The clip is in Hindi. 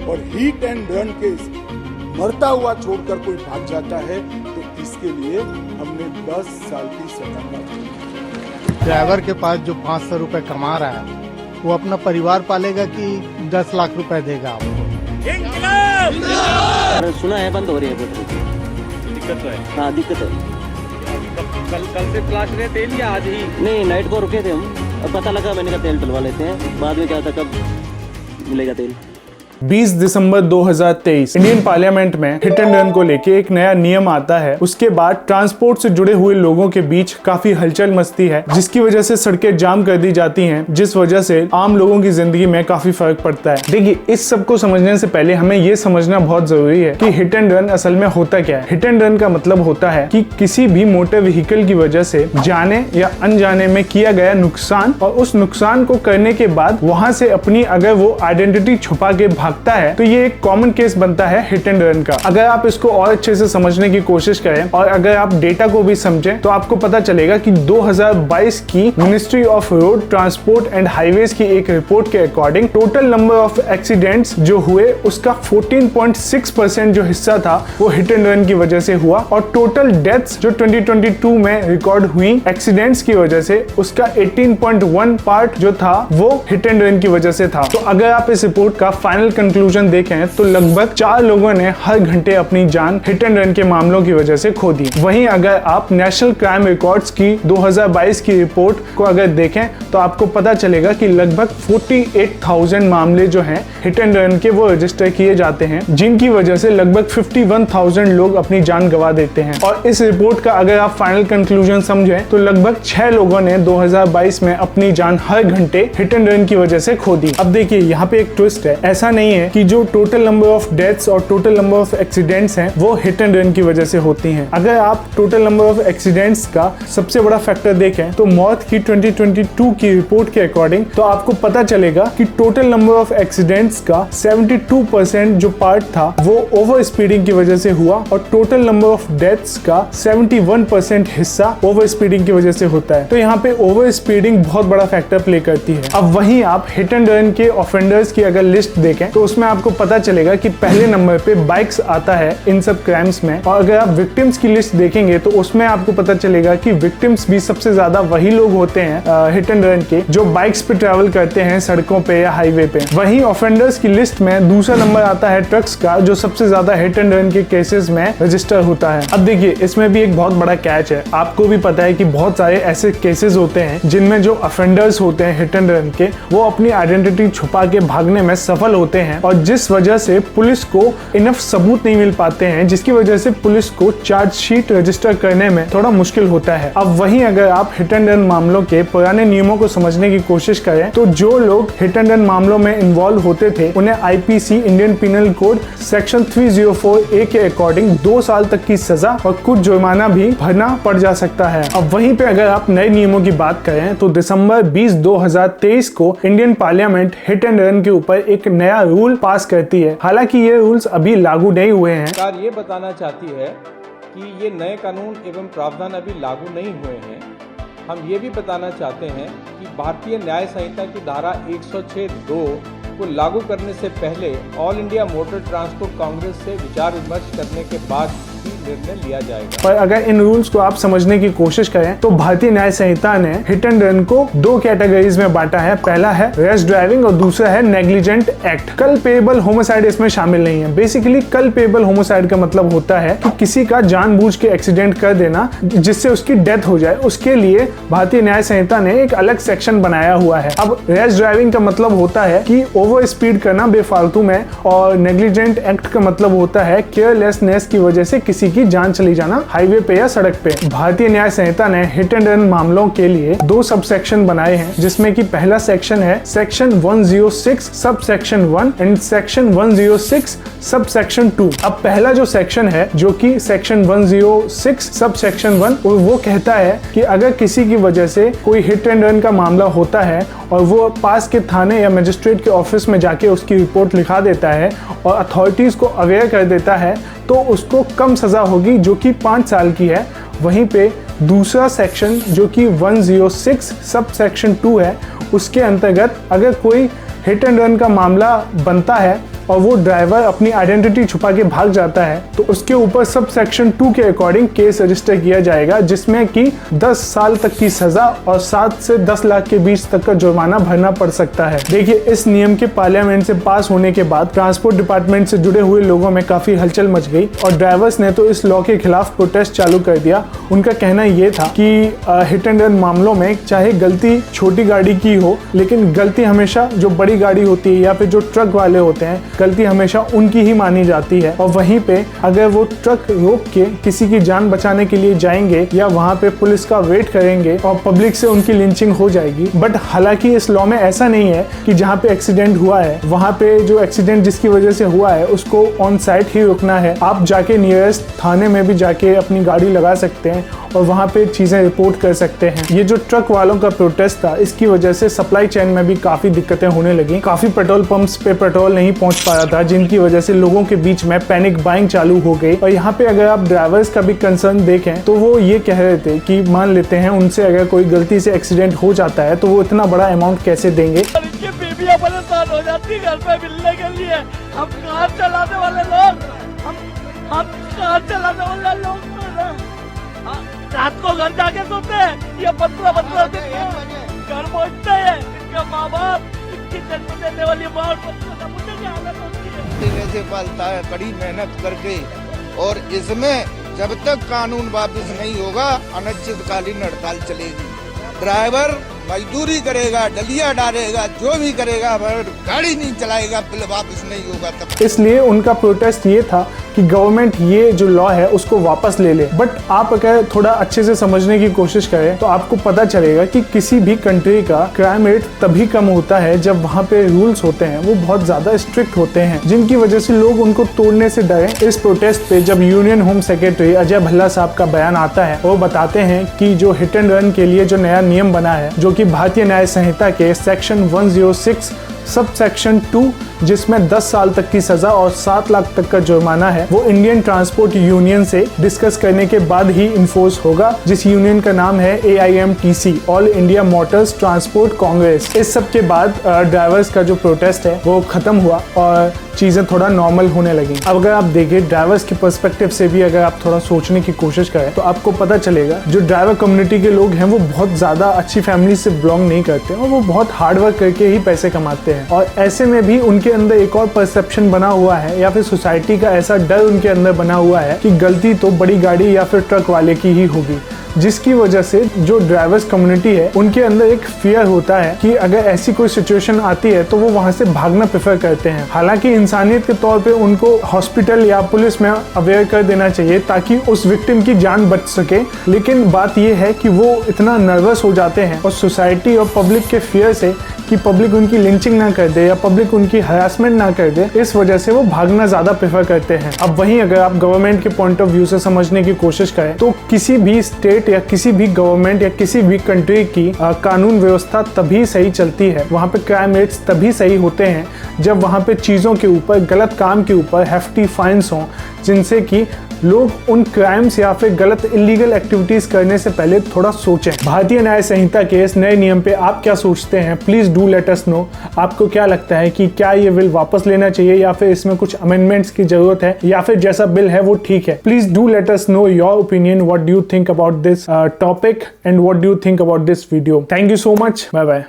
और हिट एंड रन केस मरता हुआ छोड़कर कोई भाग जाता है तो इसके लिए हमने 10 साल की सजा दी। ड्राइवर के पास जो 500 रुपए कमा रहा है वो अपना परिवार पालेगा कि 10 लाख रुपए देगा आपको? सुना है बंद हो रही है पेट्रोल। दिक्कत तो है। हाँ दिक्कत है। कल से तलाश रहे तेल या आज ही? नहीं नाइट को रुके थे हम, अब पता लगा मैंने कहा तेल डलवा लेते हैं, बाद में क्या था कब मिलेगा तेल। 20 दिसंबर 2023 इंडियन पार्लियामेंट में हिट एंड रन को लेके एक नया नियम आता है। उसके बाद ट्रांसपोर्ट से जुड़े हुए लोगों के बीच काफी हलचल मचती है, जिसकी वजह से सड़कें जाम कर दी जाती हैं, जिस वजह से आम लोगों की जिंदगी में काफी फर्क पड़ता है। देखिए, इस सब को समझने से पहले हमें ये समझना बहुत जरूरी है कि हिट एंड रन असल में होता क्या है। हिट एंड रन का मतलब होता है कि किसी भी मोटर व्हीकल की वजह से जाने या अनजाने में किया गया नुकसान, और उस नुकसान को करने के बाद वहां से अपनी अगर वो आइडेंटिटी छुपा के भागता है तो ये एक कॉमन केस बनता है हिट एंड रन का। अगर आप इसको और अच्छे से समझने की कोशिश करें और अगर आप डेटा को भी समझें तो आपको पता चलेगा कि 2022 की ministry of road transport and highways की एक रिपोर्ट के according total number of accidents जो हुए उसका 14.6% जो हिस्सा था वो हिट एंड रन की वजह से हुआ, और टोटल डेथ्स जो 2022 में रिकॉर्ड हुई एक्सीडेंट्स की वजह से उसका 18.1 पार्ट जो था वो हिट एंड रन की वजह से था। तो अगर आप इस रिपोर्ट का फाइनल कंक्लूजन देखें तो लगभग 4 लोगों ने हर घंटे अपनी जान हिट एंड रन के मामलों की वजह से खो दी। वहीं अगर आप नेशनल क्राइम रिकॉर्ड्स की 2022 की रिपोर्ट को अगर देखें तो आपको पता चलेगा कि लगभग 48,000 मामले जो हैं हिट एंड रन के वो रजिस्टर किए जाते हैं, जिनकी वजह से लगभग 51,000 लोग अपनी जान गंवा देते हैं। और इस रिपोर्ट का अगर आप फाइनल कंक्लूजन समझें तो लगभग 6 लोगों ने 2022 में अपनी जान हर घंटे हिट एंड रन की वजह से खो दी। अब देखिए, यहाँ पे एक ट्विस्ट है। ऐसा नहीं है कि जो टोटल नंबर ऑफ डेथ्स और टोटल नंबर ऑफ एक्सीडेंट्स हैं वो हिट एंड रन की वजह से होती हैं। अगर आप टोटल नंबर ऑफ एक्सीडेंट्स का सबसे बड़ा फैक्टर देखें तो मौत की 2022 की रिपोर्ट के अकॉर्डिंग तो आपको पता चलेगा कि टोटल नंबर ऑफ एक्सीडेंट्स का 72% जो पार्ट था वो ओवर स्पीडिंग की वजह से हुआ, और टोटल नंबर ऑफ डेथ्स का 71% हिस्सा ओवर स्पीडिंग की वजह से होता है। तो यहाँ पे ओवर स्पीडिंग बहुत बड़ा फैक्टर प्ले करती है। अब वहीं आप हिट एंड रन के ऑफेंडर्स की अगर लिस्ट देखें तो उसमें आपको पता चलेगा कि पहले नंबर पे बाइक्स आता है इन सब क्राइम्स में, और अगर आप विक्टिम्स की लिस्ट देखेंगे तो उसमें आपको पता चलेगा कि विक्टिम्स भी सबसे ज्यादा वही लोग होते हैं हिट एंड रन के जो बाइक्स पे ट्रैवल करते हैं सड़कों पे या हाईवे पे। वहीं ऑफेंडर्स की लिस्ट में दूसरा नंबर आता है ट्रक्स का, जो सबसे ज्यादा हिट एंड रन के केसेस में रजिस्टर होता है। अब देखिए, इसमें भी एक बहुत बड़ा कैच है। आपको भी पता है कि बहुत सारे ऐसे केसेस होते हैं जिनमें जो ऑफेंडर्स होते हैं हिट एंड रन के वो अपनी आइडेंटिटी छुपा के भागने में सफल होते हैं, और जिस वजह से पुलिस को इनफ सबूत नहीं मिल पाते हैं, जिसकी वजह से पुलिस को चार्जशीट रजिस्टर करने में थोड़ा मुश्किल होता है। अब वहीं अगर आप हिट एंड रन मामलों के पुराने नियमों को समझने की कोशिश करें तो जो लोग हिट एंड रन मामलों में इन्वॉल्व होते थे उन्हें IPC Indian penal code section 304A के अकॉर्डिंग 2 साल तक की सजा और कुछ जुर्माना भी भरना पड़ जा सकता है। अब वहीं पे अगर आप नए नियमों की बात करें तो दिसंबर 20, 2023 को Indian parliament hit and run के ऊपर एक नया रूल पास करती है। हालांकि ये रूल्स अभी लागू नहीं हुए हैं। सरकार ये बताना चाहती है कि ये नए कानून एवं प्रावधान अभी लागू नहीं हुए हैं। हम ये भी बताना चाहते हैं कि भारतीय न्याय संहिता की धारा 106(2) को लागू करने से पहले all India motor transport Congress से विचार विमर्श करने के बाद ही निर्णय लिया जाएगा। पर अगर इन रूल्स को आप समझने की कोशिश करें तो भारतीय न्याय संहिता ने हिट एंड रन को 2 कैटेगरीज में बांटा है। पहला है रैश ड्राइविंग और दूसरा है नेग्लिजेंट एक्ट। कल्पेबल होमिसाइड इसमें शामिल नहीं है। बेसिकली कल्पेबल होमिसाइड का मतलब होता है कि किसी का जानबूझ के एक्सीडेंट कर देना जिससे उसकी डेथ हो जाए, उसके लिए भारतीय न्याय संहिता ने एक अलग सेक्शन बनाया हुआ है। अब रैश ड्राइविंग का मतलब होता है कि ओवर स्पीड करना बेफालतू में, और नेग्लिजेंट एक्ट का मतलब होता है केयरलेसनेस की वजह से किसी की जान चली जाना हाईवे पे या सड़क पे। भारतीय न्याय संहिता ने हिट एंड रन मामलों के लिए 2 सब सेक्शन बनाए हैं, जिसमें कि पहला सेक्शन है section 106 sub section 1 and section 106 sub section 2। अब पहला जो सेक्शन है जो कि सेक्शन 106 सब सेक्शन 1, वो कहता है कि अगर किसी की वजह से कोई हिट एंड रन का मामला होता है और वो पास के थाने या मजिस्ट्रेट के ऑफिस में जाके उसकी रिपोर्ट लिखा देता है और अथॉरिटीज को अवेयर कर देता है तो उसको कम सजा होगी, जो कि 5 साल की है। वहीं पे दूसरा सेक्शन जो कि 106 सब सेक्शन 2 है, उसके अंतर्गत अगर कोई हिट एंड रन का मामला बनता है और वो ड्राइवर अपनी आइडेंटिटी छुपा के भाग जाता है तो उसके ऊपर सब सेक्शन 2 के अकॉर्डिंग केस रजिस्टर किया जाएगा, जिसमें कि 10 साल तक की सजा और 7 से 10 लाख के बीच तक का जुर्माना भरना पड़ सकता है। देखिए, इस नियम के पार्लियामेंट से पास होने के बाद ट्रांसपोर्ट डिपार्टमेंट से जुड़े हुए लोगों में काफी हलचल मच गई और ड्राइवर्स ने तो इस लॉ के खिलाफ प्रोटेस्ट चालू कर दिया। उनका कहना यह था कि हिट एंड रन मामलों में चाहे गलती छोटी गाड़ी की हो, लेकिन गलती हमेशा जो बड़ी गाड़ी होती है या फिर जो ट्रक वाले होते हैं, गलती हमेशा उनकी ही मानी जाती है। और वहीं पे अगर वो ट्रक रोक के किसी की जान बचाने के लिए जाएंगे या वहां पे पुलिस का वेट करेंगे और पब्लिक से उनकी लिंचिंग हो जाएगी। बट हालांकि इस लॉ में ऐसा नहीं है कि जहाँ पे एक्सीडेंट हुआ है वहां पे जो एक्सीडेंट जिसकी वजह से हुआ है उसको ऑन साइट ही रुकना है। आप जाके नियरेस्ट थाने में भी जाके अपनी गाड़ी लगा सकते हैं और वहाँ पे चीज़ें रिपोर्ट कर सकते हैं। ये जो ट्रक वालों का प्रोटेस्ट था, इसकी वजह से सप्लाई चेन में भी काफ़ी दिक्कतें होने लगी। काफ़ी पेट्रोल पंप्स पे पेट्रोल नहीं पहुँच पा रहा था, जिनकी वजह से लोगों के बीच में पैनिक बाइंग चालू हो गई। और यहाँ पे अगर आप ड्राइवर्स का भी कंसर्न देखें तो वो ये कह रहे थे कि मान लेते हैं उनसे अगर कोई गलती से एक्सीडेंट हो जाता है तो वो इतना बड़ा अमाउंट कैसे देंगे। बीबियां परेशान हो जाती घर पे मिलने के लिए। हम कार चलाने वाले लोग, हम कार चलाने वाले लोग रात को घर जाके सोते हैं, ये 15 दिन घर पहुँचते हैं। इनके माँ बाप, इनकी जन्म देने वाली माँ और बच्चों का मुझे क्या हालत होती है। से पालता है कड़ी मेहनत करके, और इसमें जब तक कानून वापस नहीं होगा अनिश्चितकालीन हड़ताल चलेगी। ड्राइवर मजदूरी करेगा, डलिया डालेगा, जो भी करेगा, पर गाड़ी नहीं चलाएगा, बिल वापस नहीं होगा तब। इसलिए उनका प्रोटेस्ट ये था कि गवर्नमेंट ये जो लॉ है उसको वापस ले ले। बट आप अगर थोड़ा अच्छे से समझने की कोशिश करें तो आपको पता चलेगा कि किसी भी कंट्री का क्राइम रेट तभी कम होता है जब वहाँ पे रूल्स होते हैं वो बहुत ज्यादा स्ट्रिक्ट होते हैं, जिनकी वजह से लोग उनको तोड़ने से डरे। इस प्रोटेस्ट पे जब union home secretary Ajay Bhalla साहब का बयान आता है, वो बताते हैं कि जो हिट एंड रन के लिए जो नया नियम बना है, जो कि भारतीय न्याय संहिता के सेक्शन 106 सब सेक्शन 2 जिसमें 10 साल तक की सजा और 7 लाख तक का जुर्माना है, वो इंडियन ट्रांसपोर्ट यूनियन से डिस्कस करने के बाद ही इन्फोर्स होगा, जिस यूनियन का नाम है AIMTC, all India Motors transport Congress. इस सब के बाद ड्राइवर्स का जो प्रोटेस्ट है वो खत्म हुआ और चीजें थोड़ा नॉर्मल होने लगी। अब अगर आप देखें ड्राइवर्स के पर्सपेक्टिव से भी अगर आप थोड़ा सोचने की कोशिश करें तो आपको पता चलेगा जो ड्राइवर कम्युनिटी के लोग हैं वो बहुत ज्यादा अच्छी फैमिली से बिलोंग नहीं करते और वो बहुत हार्ड वर्क करके ही पैसे कमाते हैं। और ऐसे में भी उनके अंदर एक और परसेप्शन बना हुआ है या फिर सोसाइटी का ऐसा डर उनके अंदर बना हुआ है कि गलती तो बड़ी गाड़ी या फिर ट्रक वाले की ही होगी, जिसकी वजह से जो ड्राइवर्स कम्युनिटी है उनके अंदर एक फियर होता है कि अगर ऐसी कोई सिचुएशन आती है तो वो वहां से भागना प्रेफर करते हैं। हालांकि इंसानियत के तौर पे उनको हॉस्पिटल या पुलिस में अवेयर कर देना चाहिए ताकि उस विक्टिम की जान बच सके, लेकिन बात ये है कि वो इतना नर्वस हो जाते हैं और सोसाइटी और पब्लिक के फियर से कि पब्लिक उनकी लिंचिंग ना कर दे या पब्लिक उनकी हरासमेंट ना कर दे, इस वजह से वो भागना ज्यादा प्रेफर करते हैं। अब वहीं अगर आप गवर्नमेंट के पॉइंट ऑफ व्यू से समझने की कोशिश करें तो किसी भी स्टेट या किसी भी गवर्नमेंट या किसी भी कंट्री की कानून व्यवस्था तभी सही चलती है, वहाँ पे क्राइम रेट्स तभी सही होते हैं जब वहाँ पे चीज़ों के ऊपर, गलत काम के ऊपर हेफ्टी फाइन्स हों, जिनसे कि लोग उन क्राइम्स या फिर गलत इलीगल एक्टिविटीज करने से पहले थोड़ा सोचें। भारतीय न्याय संहिता के इस नए नियम पे आप क्या सोचते हैं? Please do let us no. आपको क्या लगता है कि क्या ये बिल वापस लेना चाहिए या फिर इसमें कुछ अमेंडमेंट्स की जरूरत है या फिर जैसा बिल है वो ठीक है? Please do let us know your opinion, what do you think about this topic and what do you think about this video. Thank you so much, bye bye.